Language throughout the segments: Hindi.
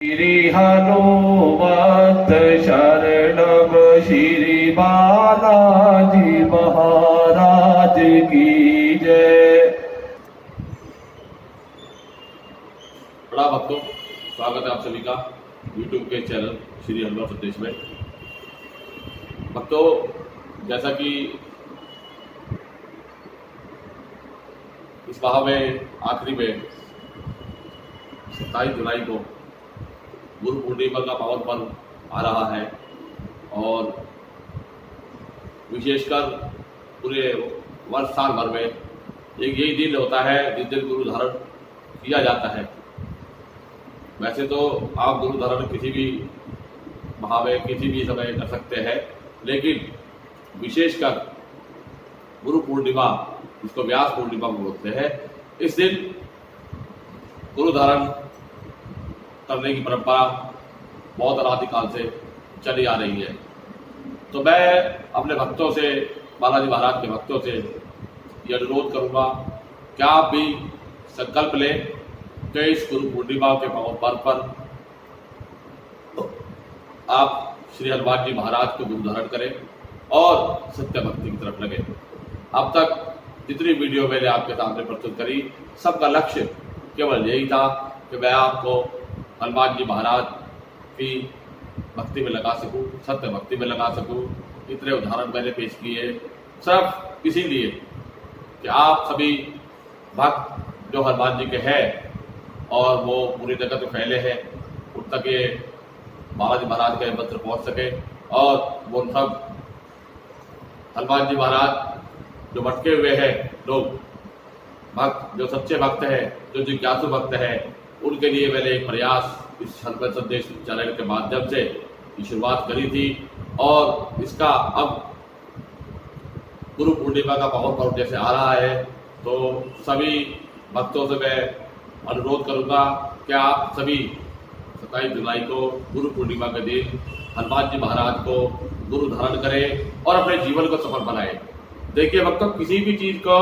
श्री हनुमत शरणम श्री बालाजी महाराज की जय। बड़ा भक्तों, स्वागत है आप सभी का YouTube के चैनल श्री हनुमत संदेश में। भक्तों, जैसा कि इस माह में आखिरी में 27 जुलाई को गुरु पूर्णिमा का पावन पर्व आ रहा है और विशेषकर पूरे वर्ष साल भर में एक यही दिन होता है जिस दिन गुरु धारण किया जाता है। वैसे तो आप गुरु धारण किसी भी माह में किसी भी समय कर सकते हैं, लेकिन विशेषकर गुरु पूर्णिमा, जिसको व्यास पूर्णिमा बोलते हैं, इस दिन गुरु धारण करने की परंपरा बहुत अनादिकाल से चली आ रही है। तो मैं अपने भक्तों से, बालाजी महाराज के भक्तों से ये अनुरोध करूंगा कि आप भी संकल्प लें कि इस गुरु पूर्णिमा के पावन पर्व पर आप श्री हनुमान जी महाराज को गुरु धारण करें और सत्य भक्ति की तरफ लगे। अब तक जितनी वीडियो मैंने आपके सामने प्रस्तुत करी, सबका लक्ष्य केवल यही था कि मैं आपको हनुमान जी महाराज की भक्ति में लगा सकूं, सत्य भक्ति में लगा सकूं। इतने उदाहरण मैंने पेश किए सिर्फ इसीलिए कि आप सभी भक्त जो हनुमान जी के हैं और वो पूरी जगत में फैले हैं, उन तक ये बालाजी महाराज के मंत्र पहुंच सके और वो सब हनुमान जी महाराज जो भटके हुए हैं लोग, भक्त जो सच्चे भक्त हैं, जो जिज्ञासु भक्त हैं, उनके लिए मैंने एक प्रयास इस हनुमत संदेश चैनल के माध्यम से शुरुआत करी थी और इसका अब गुरु पूर्णिमा का पावन पर्व जैसे आ रहा है, तो सभी भक्तों से मैं अनुरोध करूंगा कि आप सभी 27 जुलाई को गुरु पूर्णिमा के दिन हनुमान जी महाराज को गुरु धारण करें और अपने जीवन को सफल बनाएं। देखिए भक्तों, किसी भी चीज को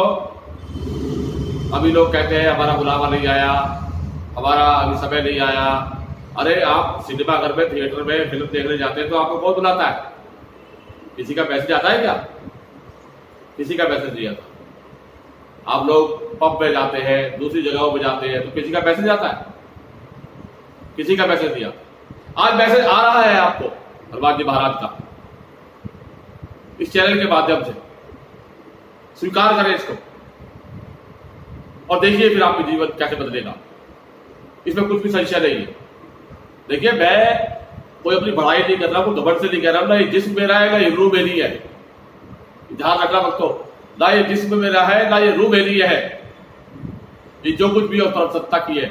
अभी लोग कहते हैं हमारा बुलावा नहीं आया, हमारा अभी समय नहीं आया। अरे आप सिनेमा घर में, थिएटर में फिल्म देखने जाते हैं तो आपको कौन बुलाता है? किसी का मैसेज आता है क्या? किसी का मैसेज नहीं आता। आप लोग पब में जाते हैं, दूसरी जगहों में जाते हैं तो किसी का मैसेज आता है? किसी का मैसेज नहीं आता। आज मैसेज आ रहा है आपको हनुमान जी महाराज का इस चैनल के माध्यम से। स्वीकार करें इसको और देखिए फिर आपका जीवन कैसे बदलेगा। इसमें कुछ भी संशय नहीं है। देखिए, मैं कोई अपनी बढ़ाई नहीं कर रहा हूं, घमंड से नहीं कह रहा हूं। ना ये जिस्म मेरा है, ना ये रूह मेरी है। ध्यान रखना भक्तों, ना ये जिस्म मेरा है, ना ये रूह मेरी है। ये जो कुछ भी परम सत्ता की है।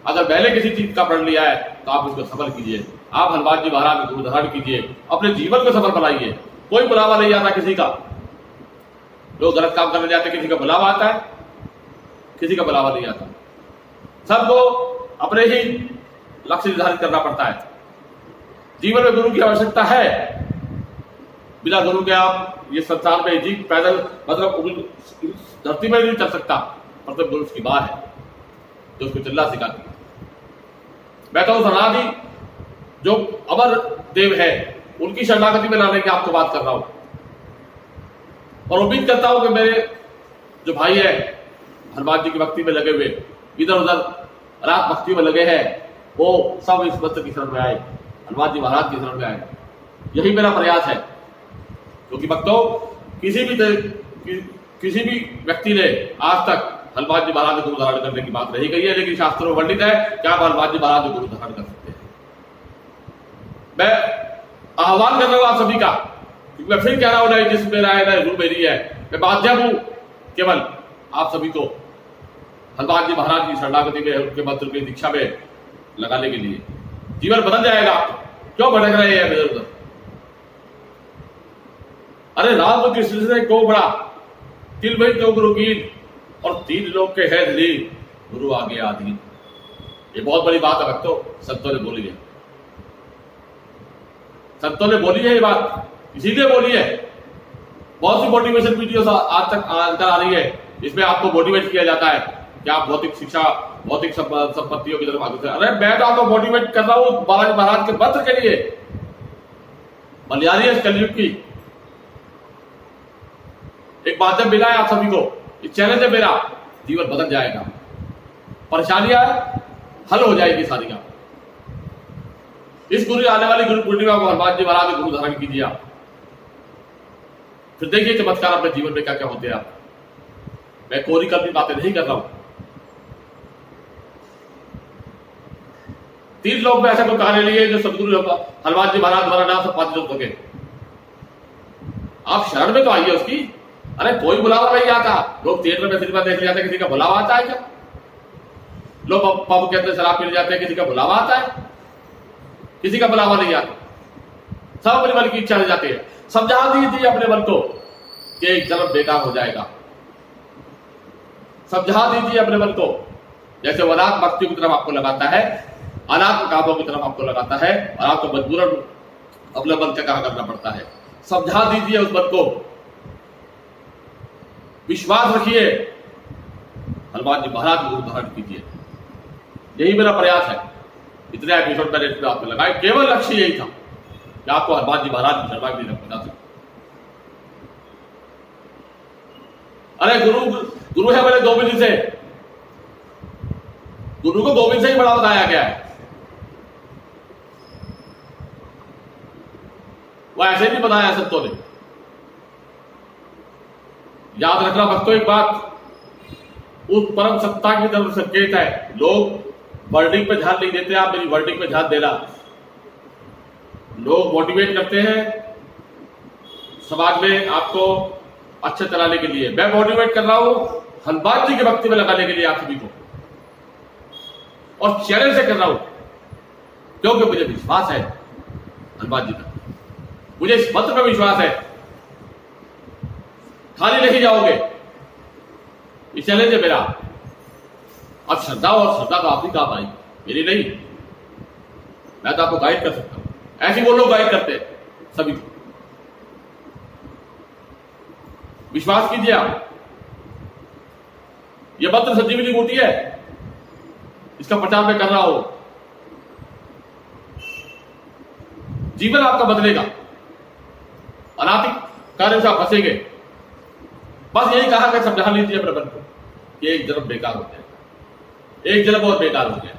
अगर मैंने किसी चीज का प्रण लिया है तो आप इसको सफल कीजिए। आप हनुमान जी महाराज को गुरु धारण कीजिए, अपने जीवन को सफल बनाइए। कोई बुलावा नहीं आता किसी का। लोग गलत काम करने जाते, किसी का बुलावा आता है? किसी का बुलावा नहीं आता। सबको अपने ही लक्ष्य निर्धारित करना पड़ता है। जीवन में गुरु की आवश्यकता है। बिना गुरु के आप ये संसार में जी पैदल मतलब धरती में नहीं चल सकता। मतलब गुरु उसकी मां है जो उसको चलना सिखाती है। मैं तो उस अनादि जो अमर देव है उनकी शरणागति में लाने की आपको बात कर रहा हूं और उम्मीद करता हूं कि मेरे जो भाई है हनुमान जी की भक्ति में लगे हुए, इधर उधर रात भक्ति में लगे हैं, वो सब इस मंत्र की शरण में आए, हनुमान जी महाराज की शरण में आए। यही मेरा प्रयास है। क्योंकि भक्तों, किसी भी व्यक्ति ने आज तक हनुमान जी महाराज को गुरु धारण करने की बात नहीं कही है, लेकिन शास्त्रों में वर्णित है कि आप हनुमान जी महाराज को गुरु धारण कर सकते हैं। मैं आह्वान कर रहा हूं आप सभी का, क्योंकि मैं फिर कह रहा हूं ना जिसम मेरा है, ना रूह मेरी है। मैं माध्यम हूं केवल आप सभी को हनुमान जी महाराज की शरणागति में, उनके मंत्र की दीक्षा में लगाने के लिए। जीवन बदल जाएगा। क्यों भटक रहे हैं इधर उधर? अरे राम कृष्ण से को बड़ा तिल भाई क्यों गुरु की और 3 लोग के है दिली, गुरु आगे आधीन। ये बहुत बड़ी बात है भक्तों, संतों ने बोली है। संतों ने बोली है ये बात, इसीलिए बोली है। बहुत सी मोटिवेशन वीडियोस आज तक आ रही है, इसमें आपको मोटिवेट किया जाता है क्या भौतिक शिक्षा, भौतिक संपत्तियों की तरफ आगे? अरे मैं तो आपको मोटिवेट कर रहा हूं बालाजी महाराज के मंत्र के लिए। मलयाली है कलयुग की एक माध्यम मिला है आप सभी को, इस चैनल से मेरा जीवन बदल जाएगा, परेशानियां हल हो जाएगी सारी का। इस गुरु आने वाली गुरु पूर्णिमा को हनुमान जी महाराज गुरु धारण कीजिए आप, फिर देखिए चमत्कार अपने जीवन में क्या क्या होते हैं आप। मैं कोरी कल्पी बातें नहीं कर रहा हूं। 3 लोग में ऐसा कोई कार्य नहीं है जो सदगुरु हनुमान जी महाराज द्वारा ना संपादित हो सके। आप शरण में तो आइए उसकी। अरे कोई बुलावा नहीं आता। लोग थिएटर में सिनेमा देखने जाते हैं, किसी का बुलावा आता है क्या? लोग पब के अंदर शराब पीने जाते हैं, किसी का बुलावा आता है? किसी का बुलावा नहीं आता। सब अपने मन की इच्छा से जाते हैं। समझा दीजिए अपने मन को कि एक जन्म बेकार हो जाएगा। समझा दीजिए अपने मन को, जैसे वो अनाथ भक्तियों की तरफ आपको लगाता है, अनाथ कामों की तरफ आपको लगाता है, और आपको मजबूरन अपने मन से कहा करना पड़ता है। समझा दीजिए उस मन को, विश्वास रखिए, हनुमान जी महाराज को धारण कीजिए। यही मेरा प्रयास है। इतने एपिसोड मैंने इसमें आपको लगाए, केवल लक्ष्य यही था कि आपको हनुमान जी महाराज की शर्मागिरी बता सके। अरे गुरु है बोले गोविंद जी से, गुरु को गोविंद से ही बड़ा बताया गया है। वो ऐसे नहीं बताया संतों ने। याद रखना भक्तों एक बात, उस परम सत्ता की तरफ संकेत है। लोग वर्डिंग पे ध्यान नहीं देते, आप मेरी वर्डिंग पे ध्यान देना। लोग मोटिवेट करते हैं समाज में आपको अच्छा चलाने के लिए। मैं मोटिवेट कर रहा हूं हनुमान जी की भक्ति में लगाने के लिए आप सभी को, और चैलेंज से कर रहा हूं, क्योंकि मुझे विश्वास है हनुमान जी का, मुझे इस मंत्र में विश्वास है। खाली नहीं जाओगे, ये चैलेंज है मेरा। अब श्रद्धा तो आप ही काम आई, मेरी नहीं। मैं तो आपको गाइड कर सकता हूं, ऐसे वो लोग गाइड करते हैं सभी को। विश्वास कीजिए आप, यह मंत्र संजीवनी बूटी है, इसका प्रचार मैं कर रहा हूं। जीवन आपका बदलेगा, अनैतिक कार्य से आप फंसेंगे। बस यही कहा कि समझा लीजिए अपने मन को कि एक जन्म बेकार हो गया, एक जन्म और बेकार हो गया।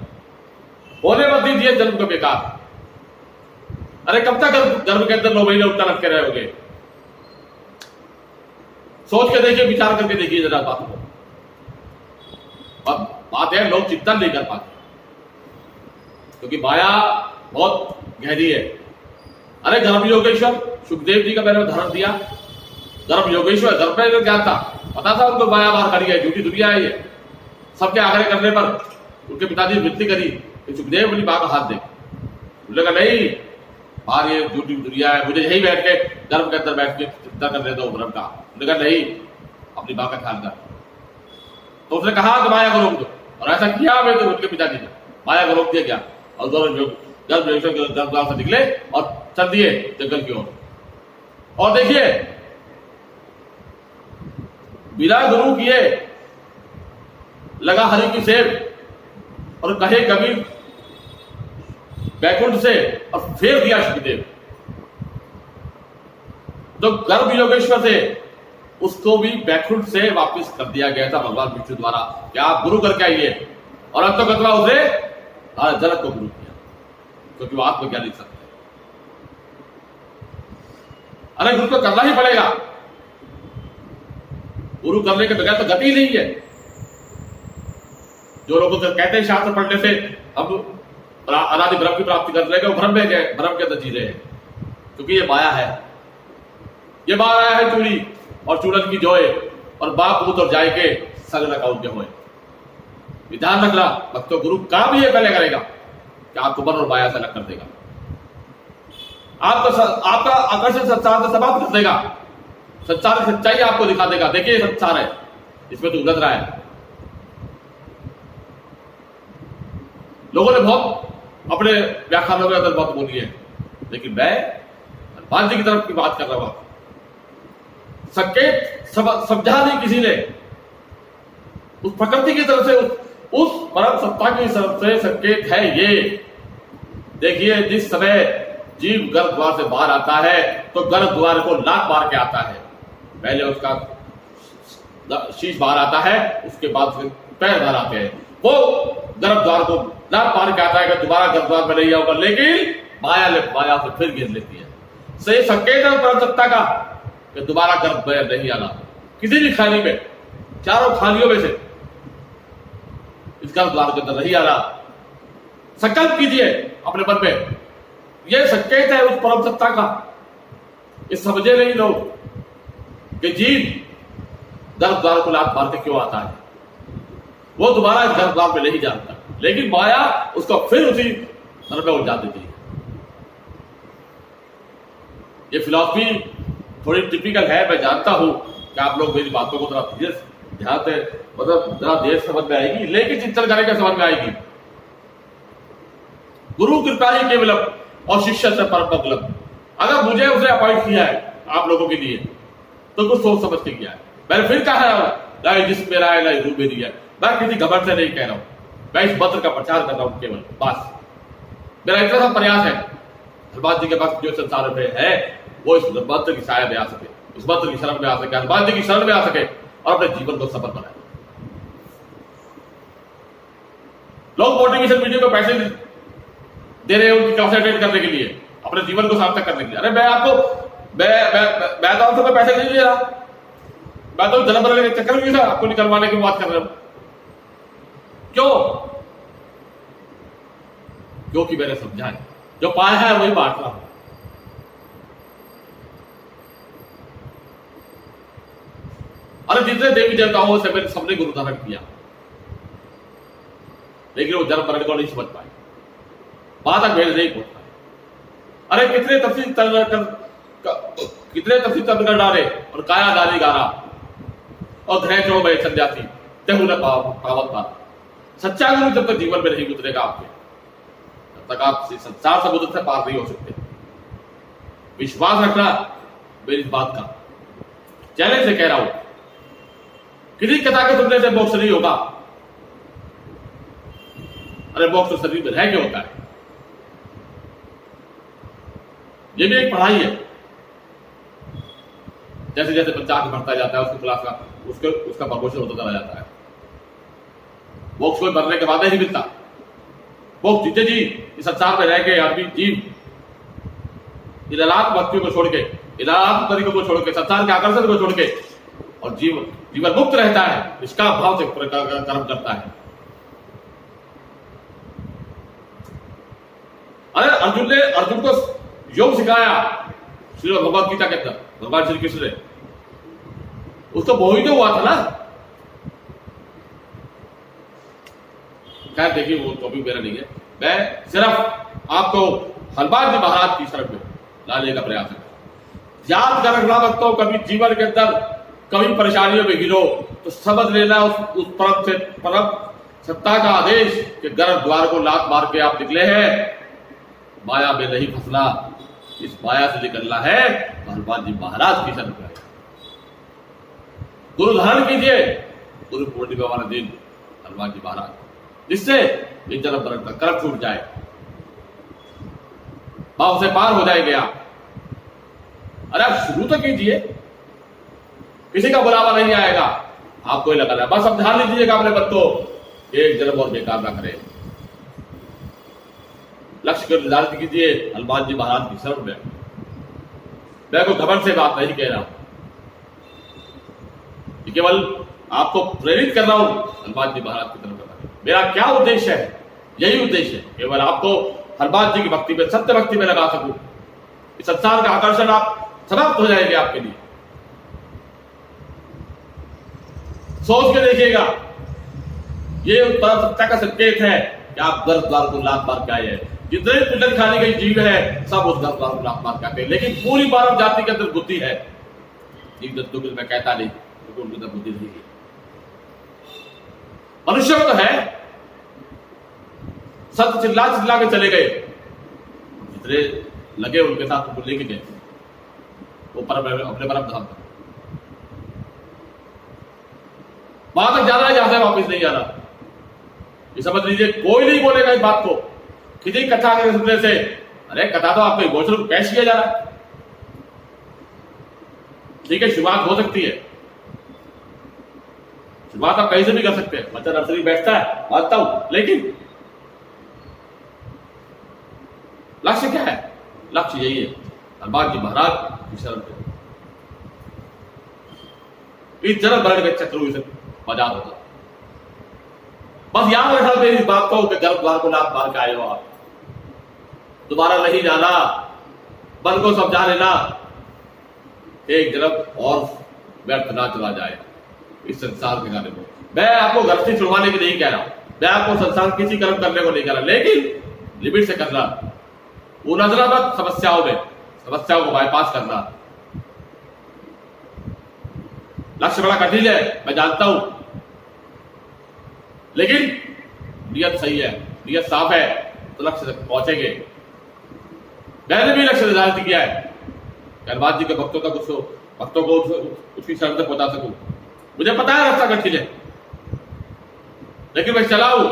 होने मत दीजिए जन्म को बेकार। अरे कब तक गर्भ के अंदर 9 महीने उल्टा रख के रहोगे? सोच के देखिए, विचार करके देखिए जरा बात को। बात है लोग चिंतन नहीं कर पाते, क्योंकि माया बहुत गहरी है। अरे गर्भ योगेश्वर सुखदेव जी का मैंने उदाहरण दिया। गर्भ योगेश्वर, गर्भ में क्या था पता था उनको? माया बाहर खड़ी है, झूठी दुनिया है ये। सबके आग्रह करने पर उनके पिताजी विनती करी कि सुखदेव अपनी मां का हाथ दे। उन्होंने कहा नहीं, बाहर ये झूठी दुनिया है, मुझे यही बैठ के गर्भ के अंदर बैठ के चिंता करने दो भ्रम का। उन्होंने कहा नहीं, अपनी मां का ख्याल कर। तो उसने कहा कि माया को रोक दो, और ऐसा किया मैं तो उनके पिताजी ने माया को रोक दिया गया, और दोनों गर्भ से निकले और चल दिए जंगल की ओर। और देखिए बिना गुरु किए लगा हरि की सेव, और कहे कबीर बैकुंठ से, और फेर दिया सुखदेव। तो गर्भ योगेश्वर से उसको भी बैकुंठ से वापस कर दिया गया था भगवान विष्णु द्वारा कि आप गुरु करके आइए। और अब तो कतवा उसे जनक को गुरु किया, क्योंकि वो आत्मज्ञानी सत्य। अरे गुरु तो करना ही पड़ेगा, गुरु करने के बगैर तो गति नहीं है। जो लोग कहते हैं शास्त्र पढ़ने से हम अनादि ब्रह्म की प्राप्ति कर रहे हैं, वो भ्रम में गए, भ्रम के अंदर जी रहे हैं, क्योंकि ये माया है। ये माया है चूड़ी और चूड़न की जोए, और बाप पूत और जाय के संग न काउंट के होए। ध्यान रखना भक्तों, गुरु काम ही ये पहले करेगा कि आपको मन और माया से अलग कर देगा, आपका आकर्षण संसार से समाप्त कर देगा, संसार की सच्चाई आपको दिखा देगा। देखिए संसार है, इसमें तो उलझ रहा है। लोगों ने बहुत अपने व्याख्यानों में अंदर बात बोली है, लेकिन मैं हनुमान जी की तरफ की बात कर रहा हूं। संकेत समझा नहीं किसी ने, उस प्रकृति की तरफ से उस परम सत्ता की तरफ से संकेत है ये। देखिए, जिस समय जीव गर्भ द्वार से बाहर आता है तो गर्भ द्वार को लात मार के आता है। पहले उसका शीश बाहर आता है, उसके बाद पैर बाहर आते हैं। वो गर्भ द्वार को लात मार के आता है कि दोबारा गर्भ द्वार में नहीं आऊंगा, लेकिन माया से फिर घेर लेती है। सही संकेत है परम सत्ता का कि दोबारा गर्भ में नहीं आना। किसी भी खाली में, चारों खालियों में से इस गर्भ द्वार के अंदर नहीं आना। संकल्प कीजिए अपने मन में, यह संकेत है उस परम सत्ता का। ये समझे नहीं लोग कि जीव गर्भ द्वार को लात मार के क्यों आता है। वो दोबारा इस गर्भ द्वार में नहीं जानता, लेकिन माया उसको फिर उसी घर में उलझा देती है। ये फिलॉसफी थोड़ी टिपिकल है, मैं जानता हूं कि आप लोग मेरी बातों को थोड़ा ध्यान से, मतलब जरा देर समझ में आएगी, लेकिन चिंतन करने का समझ में आएगी। गुरु कृपा ही केवलम और शिष्य से परम मंगलम। अगर मुझे उसने अपॉइंट किया है आप लोगों के लिए तो कुछ सोच समझ के किया है। मैंने फिर कहा है, जिस मेरा है ना रू मेरी है। मैं किसी घमंड से नहीं कह रहा हूं, मैं इस मंत्र का प्रचार कर रहा हूं केवल, बस मेरा इतना सा प्रयास है हनुमान जी के पास जो संसार में है वो इस मंत्र की छाया में आ सके, इस मंत्र की शरण में आ सके, हनुमान जी की शरण में आ सके और अपने जीवन को सफल बनाए। लोग मोटिवेशन वीडियो को पैसे दे रहे हैं उनकी क्लास अटेंड करने के लिए, अपने जीवन को सार्थक करने के लिए। अरे मैं तो आपको पैसे नहीं दे रहा, मैं तो जन्म मरने के चक्कर में आपको निकलवाने की बात कर रहा हूं। क्यों? क्योंकि मैंने समझा है, जो पाया है वही बांट रहा हूं। अरे जितने देवी देवताओं से मैंने सबने गुरु धारण किया, लेकिन वो जन्म मरण को नहीं समझ पाए, वहां तक भेद नहीं पहुंच पाए। अरे कितने तफसील तब कर डाले और काया दानी गाना और ग्रह चो में सन्यासी तेहु न पावत पा। सच्चा गुरु जब तक जीवन में नहीं उतरेगा आपके, तब तक आप संसार समुद्र से पार नहीं हो सकते। विश्वास रखना मेरी इस बात का चैलेंज से कह रहा हूं। किसी कथा के सुनने से मोक्ष नहीं होगा। अरे मोक्ष तो शरीर में रह के होता है। ये भी एक पढ़ाई है। जैसे जैसे बच्चा आगे बढ़ता जाता है उसकी क्लास का उसका प्रमोशन होता चला जाता है। मोक्ष को मरने के बाद नहीं मिलता। मोक्ष जीते जी इस संसार में रह के आदमी जीव इन अनाथ भक्तियों को छोड़ के, इन अनाथ तरीकों को छोड़ के, संसार के आकर्षण को छोड़ के और जीवन मुक्त रहता है, इसका भाव से कर्म करता है। अरे अर्जुन को योग सिखाया श्री भगवद गीता के अंदर भगवान श्री कृष्ण ने, उसको मोहित हुआ था ना। खैर देखिए वो टॉपिक मेरा नहीं है, मैं सिर्फ आपको हनुमान जी महाराज की शरण में लाने का प्रयास है। याद कर रखना भक्तों, कभी जीवन के अंदर कभी परेशानियों में गिरो तो समझ लेना उस परम सत्ता का आदेश कि गर्भ द्वार को लात मार के आप निकले हैं। माया में नहीं फंसना, इस माया से निकलना है। हनुमान जी महाराज की शरण में गुरु धारण कीजिए। गुरु पूर्णिमा वाला दिन हनुमान जी महाराज, जिससे एक जन्म मरण का कर्म छूट जाए, भाव से पार हो जाएंगे आप। अरे आप शुरू तो कीजिए, किसी का बुलावा नहीं आएगा, आपको ही लगा बस अब ध्यान लीजिएगा अपने मन को, एक जन्म और बेकार ना करें। लक्ष्य को निर्धारित कीजिए हनुमान जी महाराज की शरण में। मैं कोई घमंड से बात नहीं कह रहा हूं, केवल आपको प्रेरित कर रहा हूं हनुमान जी महाराज की तरफ। मेरा क्या उद्देश्य है? यही उद्देश्य है, केवल आपको हनुमान जी की भक्ति में, सत्य भक्ति में लगा सकूं। इस संसार का आकर्षण आप समाप्त हो जाएंगे आपके लिए। सोच के देखिएगा, ये परम सत्ता का संकेत है कि आप गर्भ द्वार को लात मार के आए हैं। जितने पिंडल खाने के जीव है सब उस गर्भ द्वार को लात मार के आते हैं, लेकिन पूरी मानव जाति के अंदर बुद्धि है। जीव जंतु की मैं कहता नहीं, क्योंकि उनके अंदर बुद्धि नहीं है। मनुष्य तो है, संत चिल्ला चिल्ला के चले गए, जितने लगे उनके साथ उनको लेके गए वो अपने परम धाम पर। वहां तक जाना है जहां से वापिस नहीं जाना। ये समझ लीजिए, कोई नहीं बोलेगा इस बात को किसी कथा के सुनने से। अरे कथा तो आपको इमोशनल पेश किया जा रहा है, ठीक है, शुरुआत हो सकती है, शुरुआत आप कहीं से भी कर सकते हैं। बच्चा नर्सरी बैठता है, मानता हूं, लेकिन लक्ष्य क्या है? लक्ष्य यही है, हनुमान जी महाराज की शरण पे इस जन्म मरण के चक्र से आजाद होता। बस याद रखना मेरी इस बात को कि गर्भ द्वार को लात मार के आए हो आप, दोबारा नहीं जाना, मन को समझा लेना, एक जन्म और व्यर्थ ना चला जाए इस संसार के गाने को। मैं आपको गलती छुड़वाने की नहीं कह रहा, मैं आपको संसार किसी कर्म करने को नहीं कह रहा, लेकिन लिमिट से करना, उलझना मत समस्याओं में, समस्याओं को बाईपास करना। लक्ष्य बड़ा कठिन है, मैं जानता हूं, लेकिन नियत सही है, नियत साफ है तो लक्ष्य तक पहुंचेंगे। मैंने भी लक्ष्य निर्धारित किया है, हनुमान जी के भक्तों को उसकी शरण तक पहुंचा सकूं। मुझे पता है रास्ता कठिन है, लेकिन मैं चला हूं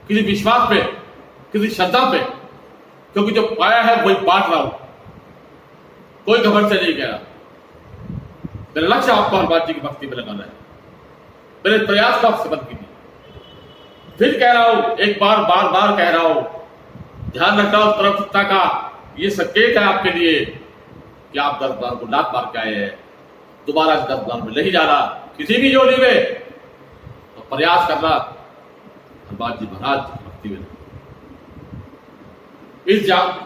किसी विश्वास पे, किसी श्रद्धा पे, क्योंकि जो पाया है वही बांट रहा हूं, कोई घमंड से नहीं कह रहा। मेरा लक्ष्य आपको हनुमान जी की भक्ति में लगाना है, मेरे प्रयास को आपसे बंद कीजिए। फिर कह रहा हूं, एक बार बार कह रहा हूं, ध्यान रखना उस परम सत्ता का, ये संकेत है आपके लिए कि आप दरबार को लात मार के आए हैं, दोबारा इस दरबार में नहीं जाना किसी भी योनि में, तो प्रयास करना हनुमान जी महाराज की भक्ति में।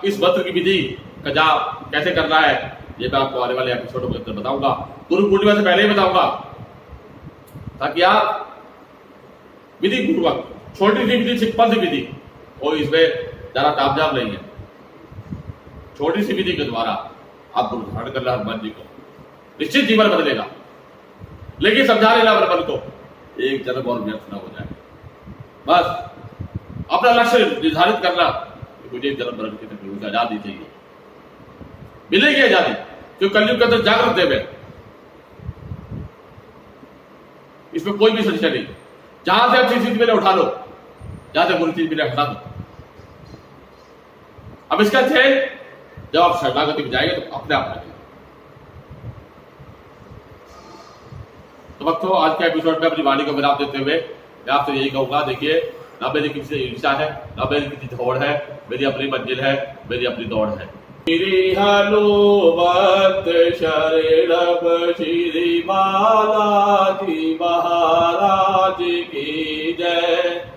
इस मंत्र की विधि का जाप कैसे करना है ये मैं आपको आने वाले एपिसोडों के अंदर बताऊंगा, गुरु पूर्णिमा से पहले ही बताऊंगा, ताकि आप विधि पूर्वक, छोटी सी विधि, सिंपल सी विधि, कोई इसमें ज्यादा तामझाम नहीं है, छोटी सी विधि के द्वारा आप गुरु धारण करना हनुमान जी को, निश्चित जीवन बदलेगा। लेकिन समझा लेना अपने मन को, एक जन्म और व्यर्थ ना हो जाए। बस अपना लक्ष्य निर्धारित करना, मुझे जन्म मरण की तकलीफ से आजादी चाहिए, मिलेगी आजादी, क्योंकि कलयुग के अंदर जागृत देव है, इसमें कोई भी संशय नहीं। जहां से अच्छी चीज मिले उठा लो, जहां से बुरी चीज मिले हटा दो। अब इसका खेल जब आप शरणागति में जाएंगे तो अपने आप लगेगा। तो भक्तों, आज के एपिसोड में अपनी वाणी को विराम देते हुए मैं आपसे यही कहूंगा, देखिए, ना मेरी किसी से ईर्ष्या है, ना मेरी किसी दौड़ है, मेरी अपनी मंजिल है, मेरी अपनी दौड़ है। श्री हनुमत शरणम श्री बालाजी महाराज की जय।